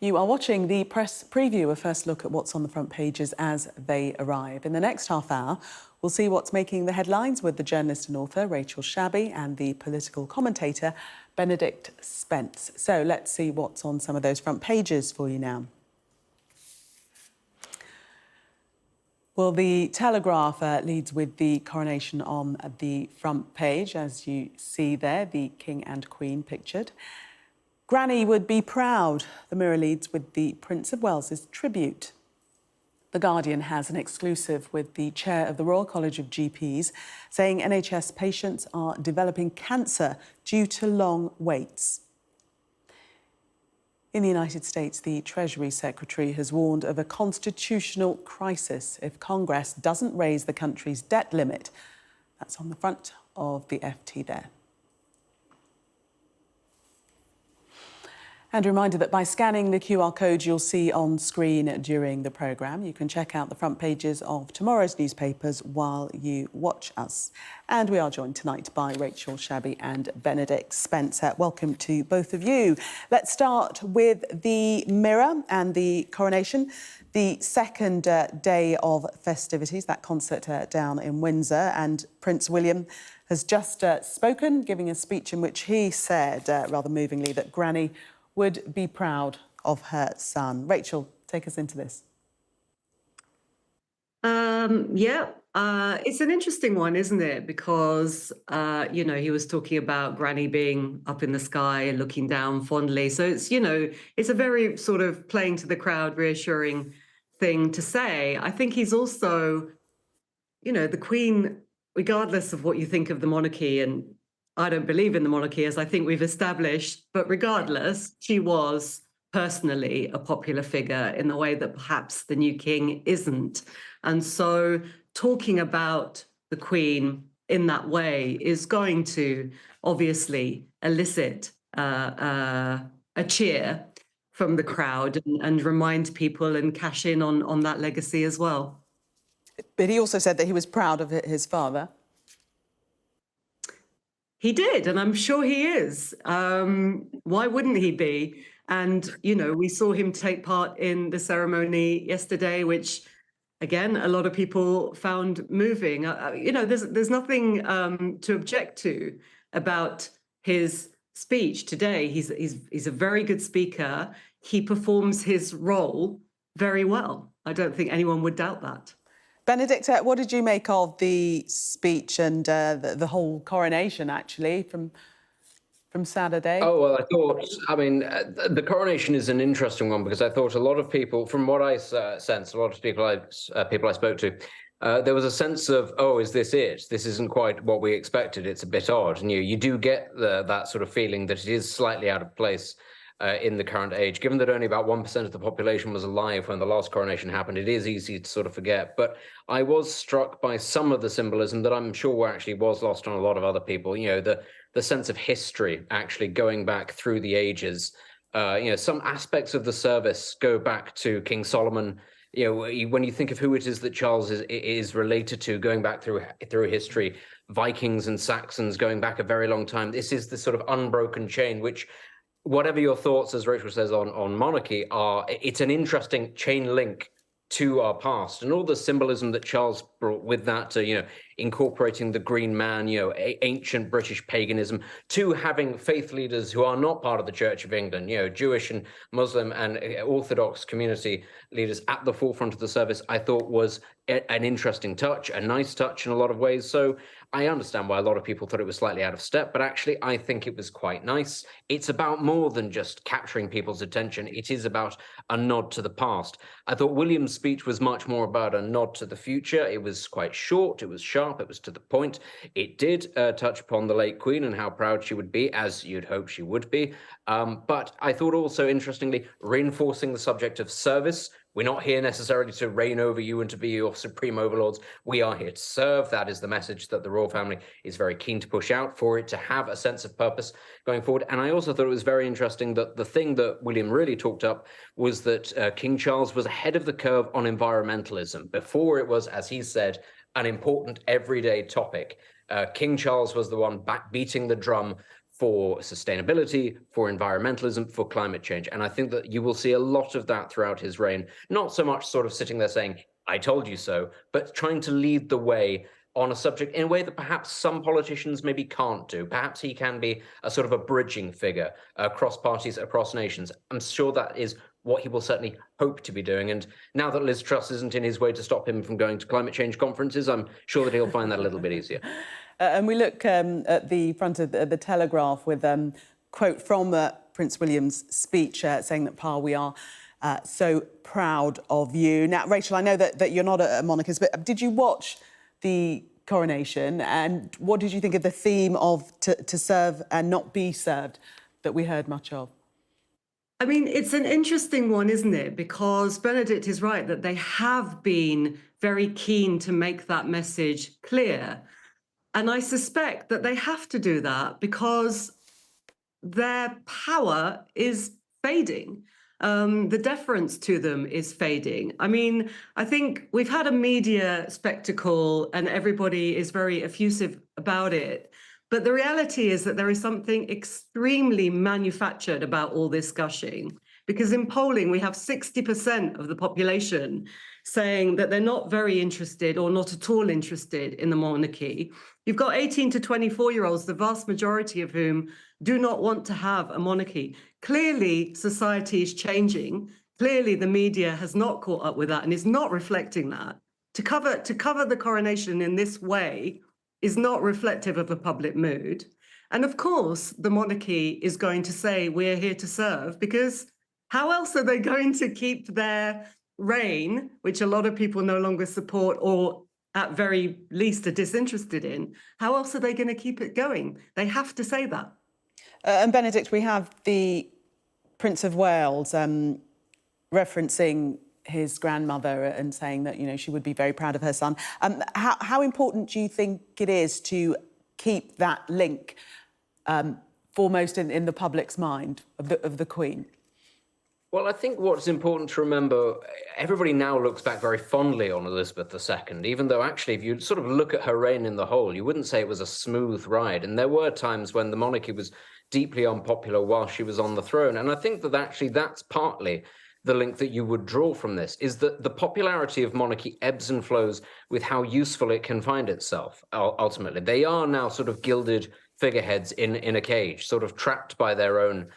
You are watching the press preview, a first look at what's on the front pages as they arrive. In the next half hour, we'll see what's making the headlines with the journalist and author Rachel Shabi and the political commentator Benedict Spence. So let's see what's on some of those front pages for you now. Well, the Telegraph leads with the coronation on the front page, as you see there, the King and Queen pictured. Granny would be proud. The Mirror leads with the Prince of Wales's tribute. The Guardian has an exclusive with the chair of the Royal College of GPs saying NHS patients are developing cancer due to long waits. In the United States, the Treasury Secretary has warned of a constitutional crisis if Congress doesn't raise the country's debt limit. That's on the front of the FT there. And a reminder that by scanning the QR code you'll see on screen during the programme, you can check out the front pages of tomorrow's newspapers while you watch us. And we are joined tonight by Rachel Shabi and Benedict Spence. Welcome to both of you. Let's start with the Mirror and the coronation. The second day of festivities, that concert down in Windsor, and Prince William has just spoken, giving a speech in which he said, rather movingly, that Granny would be proud of her son. Rachel, take us into this. It's an interesting one, isn't it? Because, he was talking about Granny being up in the sky and looking down fondly. So it's a very sort of playing to the crowd, reassuring thing to say. I think he's also, the Queen, regardless of what you think of the monarchy, and I don't believe in the monarchy, as I think we've established, but regardless, she was personally a popular figure in the way that perhaps the new king isn't. And so talking about the Queen in that way is going to obviously elicit a cheer from the crowd and remind people and cash in on that legacy as well. But he also said that he was proud of his father. He did, and I'm sure he is. Why wouldn't he be? And, we saw him take part in the ceremony yesterday, which, again, a lot of people found moving. There's nothing to object to about his speech today. He's a very good speaker. He performs his role very well. I don't think anyone would doubt that. Benedict, what did you make of the speech and the whole coronation, actually, from Saturday? Oh, well, the coronation is an interesting one because I thought a lot of people, from what I sensed, a lot of people I spoke to, there was a sense of, oh, is this it? This isn't quite what we expected. It's a bit odd. And you do get that sort of feeling that it is slightly out of place in the current age. Given that only about 1% of the population was alive when the last coronation happened, it is easy to sort of forget. But I was struck by some of the symbolism that I'm sure actually was lost on a lot of other people. The sense of history actually going back through the ages. Some aspects of the service go back to King Solomon. When you think of who it is that Charles is related to, going back through history, Vikings and Saxons going back a very long time. This is the sort of unbroken chain, which, whatever your thoughts, as Rachel says, on monarchy it's an interesting chain link to our past, and all the symbolism that Charles brought with that, incorporating the Green Man, ancient British paganism, to having faith leaders who are not part of the Church of England, Jewish and Muslim and Orthodox community leaders at the forefront of the service, I thought was an interesting touch, a nice touch in a lot of ways. So I understand why a lot of people thought it was slightly out of step, but actually I think it was quite nice. It's about more than just capturing people's attention. It is about a nod to the past. I thought William's speech was much more about a nod to the future. It was quite short, it was sharp, it was to the point. It did touch upon the late Queen and how proud she would be, as you'd hope she would be. But I thought also, interestingly, reinforcing the subject of service. We're not here necessarily to reign over you and to be your supreme overlords. We are here to serve. That is the message that the royal family is very keen to push out, for it to have a sense of purpose going forward. And I also thought it was very interesting that the thing that William really talked up was that King Charles was ahead of the curve on environmentalism. Before, it was, as he said, an important everyday topic. King Charles was the one beating the drum for sustainability, for environmentalism, for climate change. And I think that you will see a lot of that throughout his reign, not so much sort of sitting there saying, I told you so, but trying to lead the way on a subject in a way that perhaps some politicians maybe can't do. Perhaps he can be a sort of a bridging figure across parties, across nations. I'm sure that is what he will certainly hope to be doing. And now that Liz Truss isn't in his way to stop him from going to climate change conferences, I'm sure that he'll find that a little bit easier. And we look at the front of the Telegraph with a quote from Prince William's speech saying that, Pa, we are so proud of you. Now, Rachel, I know that you're not a monarchist, but did you watch the coronation, and what did you think of the theme of to serve and not be served that we heard much of? I mean, it's an interesting one, isn't it? Because Benedict is right that they have been very keen to make that message clear. And I suspect that they have to do that because their power is fading. The deference to them is fading. I mean, I think we've had a media spectacle and everybody is very effusive about it. But the reality is that there is something extremely manufactured about all this gushing, because in polling, we have 60% of the population saying that they're not very interested or not at all interested in the monarchy. You've got 18 to 24-year-olds, the vast majority of whom do not want to have a monarchy. Clearly, society is changing. Clearly, the media has not caught up with that and is not reflecting that. To cover the coronation in this way is not reflective of the public mood. And of course, the monarchy is going to say, we're here to serve, because how else are they going to keep their reign, which a lot of people no longer support or at very least are disinterested in? How else are they going to keep it going? They have to say that. And Benedict, we have the Prince of Wales referencing his grandmother and saying that, you know, she would be very proud of her son. How important do you think it is to keep that link foremost in the public's mind of the Queen? Well, I think what's important to remember, everybody now looks back very fondly on Elizabeth II, even though actually if you sort of look at her reign in the whole, you wouldn't say it was a smooth ride. And there were times when the monarchy was deeply unpopular while she was on the throne. And I think that actually that's partly the link that you would draw from this, is that the popularity of monarchy ebbs and flows with how useful it can find itself, ultimately. They are now sort of gilded figureheads in a cage, sort of trapped by their own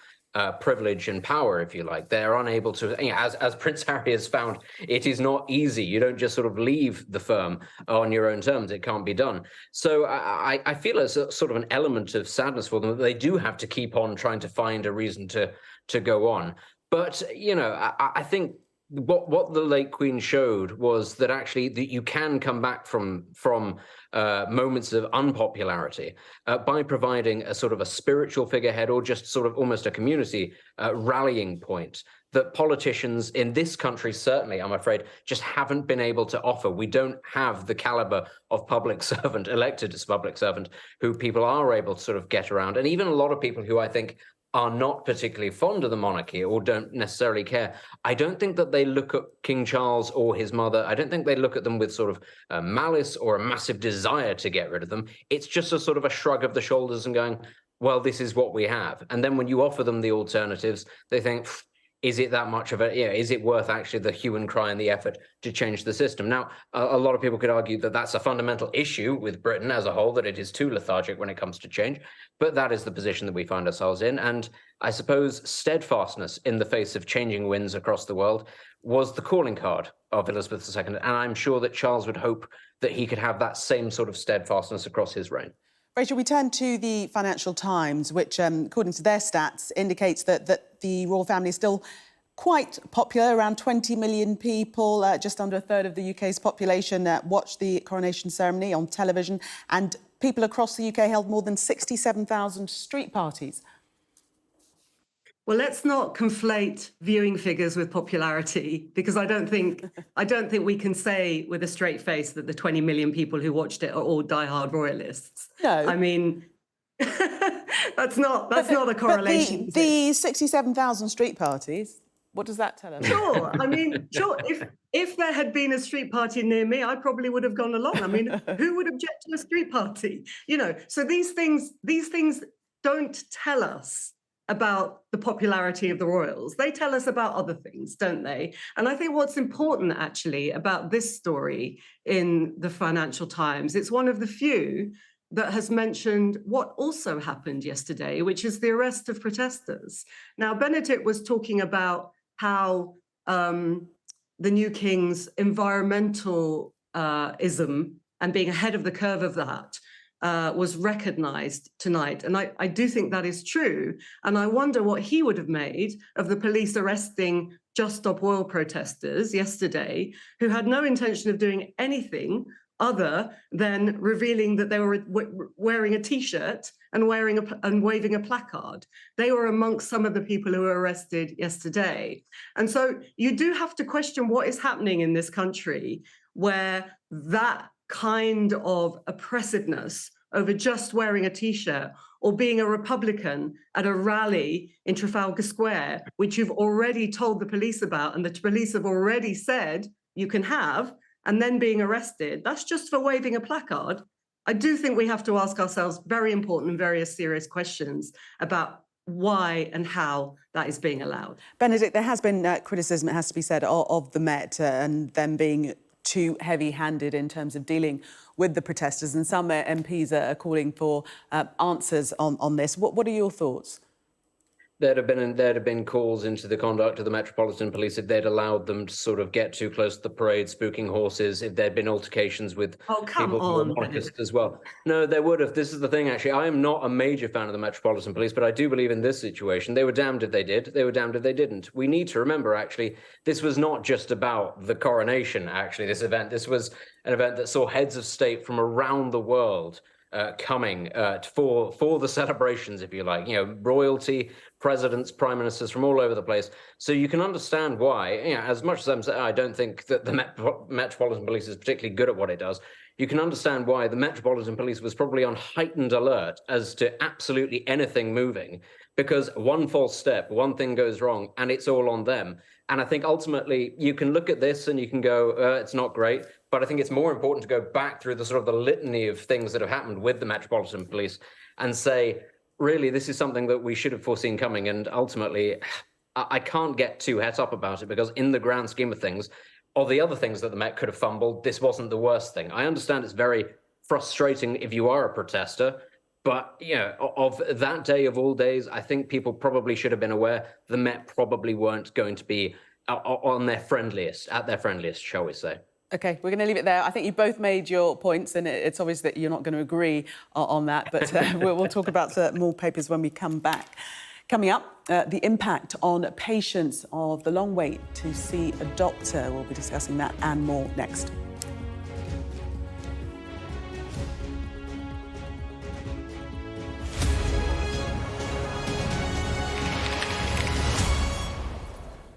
privilege and power, if you like. They're unable to, you know, as Prince Harry has found, it is not easy. You don't just sort of leave the firm on your own terms. It can't be done. So I feel as a sort of an element of sadness for them that they do have to keep on trying to find a reason to go on. But, you know, I think what the late Queen showed was that actually that you can come back from moments of unpopularity by providing a sort of a spiritual figurehead or just sort of almost a community rallying point that politicians in this country, certainly, I'm afraid, just haven't been able to offer. We don't have the caliber of public servant, elected as public servant, who people are able to sort of get around. And even a lot of people who I think are not particularly fond of the monarchy or don't necessarily care, I don't think that they look at King Charles or his mother, I don't think they look at them with sort of malice or a massive desire to get rid of them. It's just a sort of a shrug of the shoulders and going, well, this is what we have. And then when you offer them the alternatives, they think, is it that much of a, you know, is it worth actually the hue and cry and the effort to change the system? Now, a lot of people could argue that that's a fundamental issue with Britain as a whole, that it is too lethargic when it comes to change, but that is the position that we find ourselves in. And I suppose steadfastness in the face of changing winds across the world was the calling card of Elizabeth II. And I'm sure that Charles would hope that he could have that same sort of steadfastness across his reign. Rachel, we turn to the Financial Times, which, according to their stats, indicates that the royal family is still quite popular. Around 20 million people, just under a third of the UK's population, watched the coronation ceremony on television, and people across the UK held more than 67,000 street parties. Well, let's not conflate viewing figures with popularity, because I don't think we can say with a straight face that the 20 million people who watched it are all diehard royalists. No, I mean, that's not a correlation. But the 67,000 street parties, what does that tell us? Sure, I mean, sure. If there had been a street party near me, I probably would have gone along. I mean, who would object to a street party? You know, so these things don't tell us about the popularity of the royals. They tell us about other things, don't they? And I think what's important actually about this story in the Financial Times, it's one of the few that has mentioned what also happened yesterday, which is the arrest of protesters. Now, Benedict was talking about how the new king's environmentalism and being ahead of the curve of that was recognized tonight. And I do think that is true. And I wonder what he would have made of the police arresting Just Stop Oil protesters yesterday, who had no intention of doing anything other than revealing that they were wearing a T-shirt and waving a placard. They were amongst some of the people who were arrested yesterday. And so you do have to question what is happening in this country where that kind of oppressiveness over just wearing a T-shirt or being a Republican at a rally in Trafalgar Square, which you've already told the police about and the police have already said you can have, and then being arrested, that's just for waving a placard. I do think we have to ask ourselves very important and very serious questions about why and how that is being allowed. Benedict, there has been criticism, it has to be said, of the Met and them being too heavy-handed in terms of dealing with the protesters, and some MPs are calling for answers on this. What are your thoughts? There'd have been calls into the conduct of the Metropolitan Police if they'd allowed them to sort of get too close to the parade, spooking horses, if there'd been altercations with people who were monarchists as well. No, there would have. This is the thing, actually. I am not a major fan of the Metropolitan Police, but I do believe in this situation, they were damned if they did, they were damned if they didn't. We need to remember, actually, this was not just about the coronation, actually, this event. This was an event that saw heads of state from around the world coming for the celebrations, if you like, royalty, presidents, prime ministers from all over the place. So you can understand why, as much as I'm saying, I don't think that the Metropolitan Police is particularly good at what it does. You can understand why the Metropolitan Police was probably on heightened alert as to absolutely anything moving, because one false step, one thing goes wrong, and it's all on them. And I think ultimately you can look at this and you can go, it's not great. But I think it's more important to go back through the sort of the litany of things that have happened with the Metropolitan Police and say, really, this is something that we should have foreseen coming. And ultimately, I can't get too het up about it, because in the grand scheme of things, of the other things that the Met could have fumbled, this wasn't the worst thing. I understand it's very frustrating if you are a protester, but of that day of all days, I think people probably should have been aware the Met probably weren't going to be at their friendliest, shall we say. OK, we're going to leave it there. I think you both made your points, and it's obvious that you're not going to agree on that, but we'll talk about more papers when we come back. Coming up, the impact on patients of the long wait to see a doctor. We'll be discussing that and more next.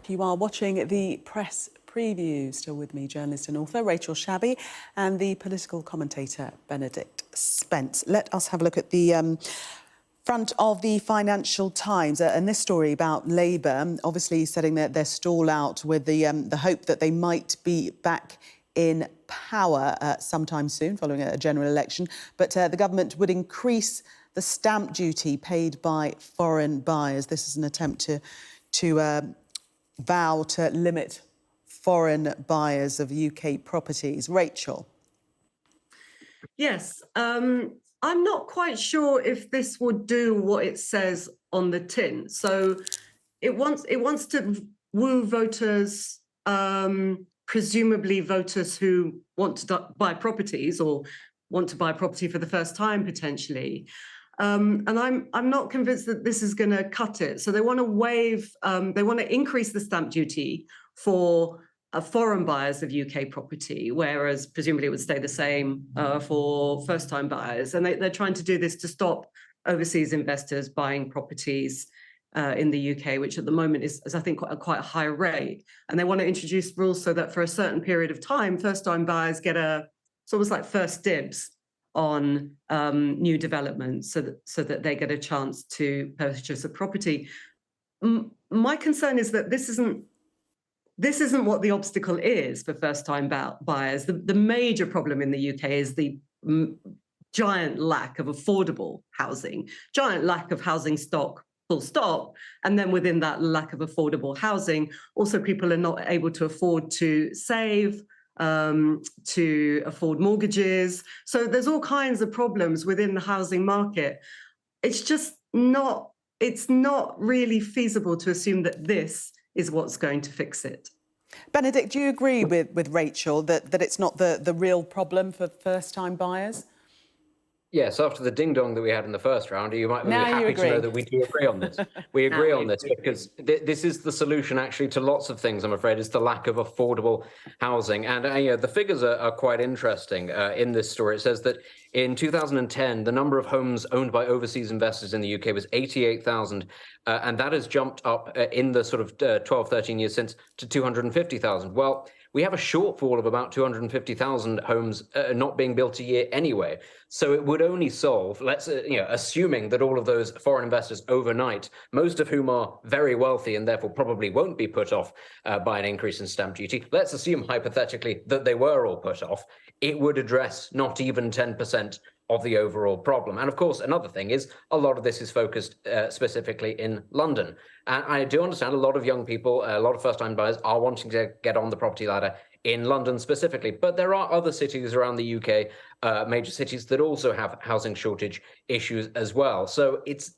You are watching the press preview. Still with me, journalist and author Rachel Shabi, and the political commentator Benedict Spence. Let us have a look at the front of the Financial Times, and this story about Labour, obviously setting their stall out with the hope that they might be back in power sometime soon, following a general election. But the government would increase the stamp duty paid by foreign buyers. This is an attempt to vow to limit foreign buyers of UK properties. Rachel. Yes, I'm not quite sure if this would do what it says on the tin. So it wants to woo voters, presumably voters who want to buy properties or want to buy property for the first time potentially. And I'm not convinced that this is going to cut it. So they want to increase the stamp duty for foreign buyers of UK property, whereas presumably it would stay the same for first-time buyers. And they're trying to do this to stop overseas investors buying properties in the UK, which at the moment is I think, quite a high rate. And they want to introduce rules so that for a certain period of time, first-time buyers get it's almost like first dibs on new developments, so that they get a chance to purchase a property. My concern is that this isn't what the obstacle is for first-time buyers. The major problem in the UK is the giant lack of affordable housing, giant lack of housing stock, full stop. And then within that lack of affordable housing, also people are not able to afford to save, to afford mortgages. So there's all kinds of problems within the housing market. It's not really feasible to assume that this is what's going to fix it. Benedict, do you agree with Rachel that it's not the real problem for first-time buyers? Yes, after the ding-dong that we had in the first round, you might be Now you happy to know agree. that we do agree on this. We agree on this because this is the solution actually to lots of things, I'm afraid, is the lack of affordable housing. And the figures are quite interesting in this story. It says that in 2010, the number of homes owned by overseas investors in the UK was 88,000, and that has jumped up in the sort of 12, 13 years since to 250,000. Well, we have a shortfall of about 250,000 homes not being built a year anyway. So it would only solve, assuming that all of those foreign investors overnight, most of whom are very wealthy and therefore probably won't be put off by an increase in stamp duty. Let's assume hypothetically that they were all put off. It would address not even 10% of the overall problem. And of course, another thing is a lot of this is focused specifically in London. And I do understand a lot of young people, a lot of first-time buyers are wanting to get on the property ladder in London specifically. But there are other cities around the UK, major cities that also have housing shortage issues as well. So it's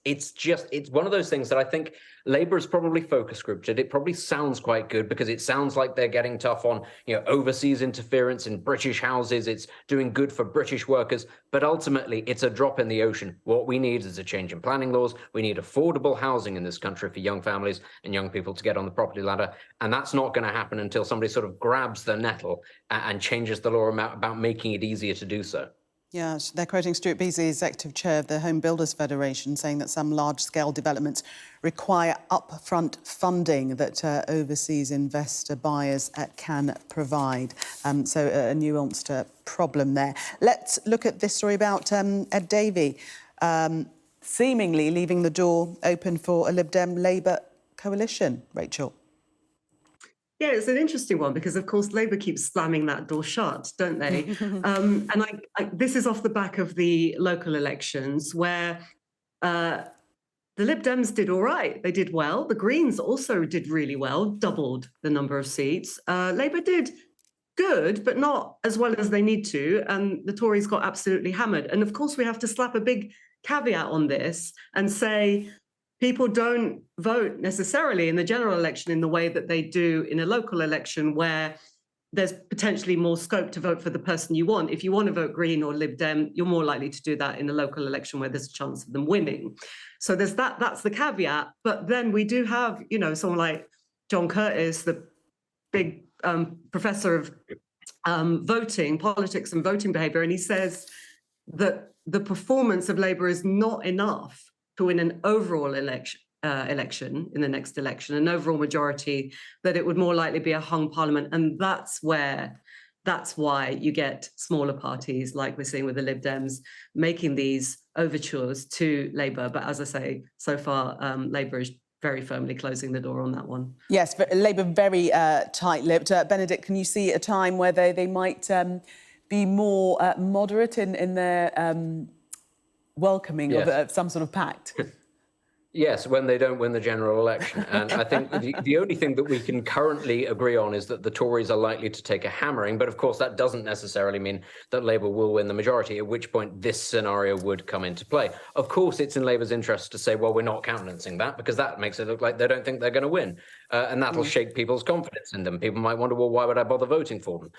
one of those things that I think Labour is probably focus grouped it. It probably sounds quite good because it sounds like they're getting tough on overseas interference in British houses. It's doing good for British workers, but ultimately it's a drop in the ocean. What we need is a change in planning laws. We need affordable housing in this country for young families and young people to get on the property ladder, and that's not going to happen until somebody sort of grabs the nettle and changes the law about making it easier to do so. Yes, they're quoting Stuart Beasley, Executive Chair of the Home Builders Federation, saying that some large-scale developments require upfront funding that overseas investor buyers can provide. So a nuanced problem there. Let's look at this story about Ed Davey, seemingly leaving the door open for a Lib Dem Labour coalition. Rachel. Yeah, it's an interesting one because, of course, Labour keeps slamming that door shut, don't they? And this is off the back of the local elections where the Lib Dems did all right. They did well. The Greens also did really well, doubled the number of seats. Labour did good, but not as well as they need to. And the Tories got absolutely hammered. And of course, we have to slap a big caveat on this and say, people don't vote necessarily in the general election in the way that they do in a local election where there's potentially more scope to vote for the person you want. If you want to vote Green or Lib Dem, you're more likely to do that in a local election where there's a chance of them winning. So there's that's the caveat. But then we do have, someone like John Curtis, the big professor of voting, politics and voting behaviour, and he says that the performance of Labour is not enough to win an overall election in the next election, an overall majority, that it would more likely be a hung parliament. And that's why you get smaller parties like we're seeing with the Lib Dems making these overtures to Labour. But as I say, so far, Labour is very firmly closing the door on that one. Yes, Labour very tight-lipped. Benedict, can you see a time where they might be more moderate in their welcoming of some sort of pact? Yes, when they don't win the general election. And I think the only thing that we can currently agree on is that the Tories are likely to take a hammering. But of course, that doesn't necessarily mean that Labour will win the majority, at which point this scenario would come into play. Of course, it's in Labour's interest to say, well, we're not countenancing that, because that makes it look like they don't think they're going to win. And that'll shake people's confidence in them. People might wonder, well, why would I bother voting for them?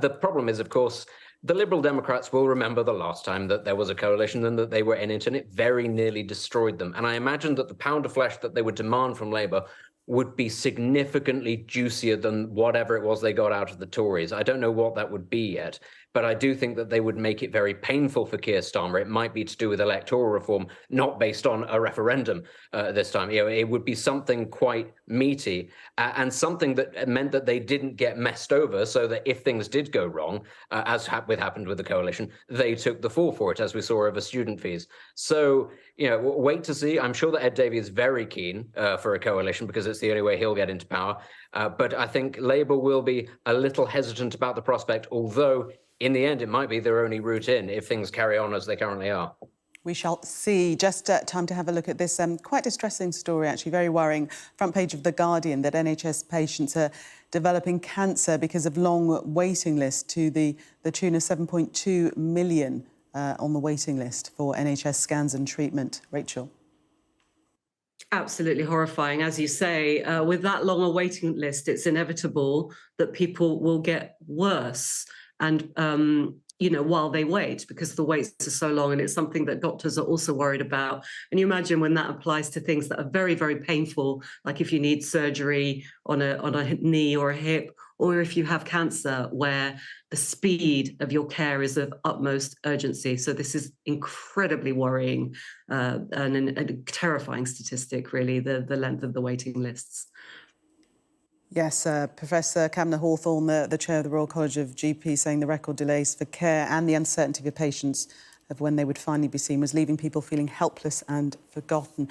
The problem is, of course, the Liberal Democrats will remember the last time that there was a coalition and that they were in it, and it very nearly destroyed them. And I imagine that the pound of flesh that they would demand from Labour would be significantly juicier than whatever it was they got out of the Tories. I don't know what that would be yet, but I do think that they would make it very painful for Keir Starmer. It might be to do with electoral reform, not based on a referendum this time. It would be something quite meaty and something that meant that they didn't get messed over, so that if things did go wrong, as happened with the coalition, they took the fall for it, as we saw over student fees. So, wait to see. I'm sure that Ed Davey is very keen for a coalition because it's the only way he'll get into power. But I think Labour will be a little hesitant about the prospect, although in the end, it might be their only route in if things carry on as they currently are. We shall see. Just time to have a look at this quite distressing story, actually, very worrying. Front page of The Guardian, that NHS patients are developing cancer because of long waiting lists, to the tune of 7.2 million on the waiting list for NHS scans and treatment. Rachel. Absolutely horrifying. As you say, with that long a waiting list, it's inevitable that people will get worse. And, while they wait, because the waits are so long, and it's something that doctors are also worried about. And you imagine when that applies to things that are very, very painful, like if you need surgery on a knee or a hip, or if you have cancer, where the speed of your care is of utmost urgency. So this is incredibly worrying and a terrifying statistic, really, the length of the waiting lists. Yes, Professor Camna Hawthorne, the chair of the Royal College of GP, saying the record delays for care and the uncertainty for patients of when they would finally be seen was leaving people feeling helpless and forgotten.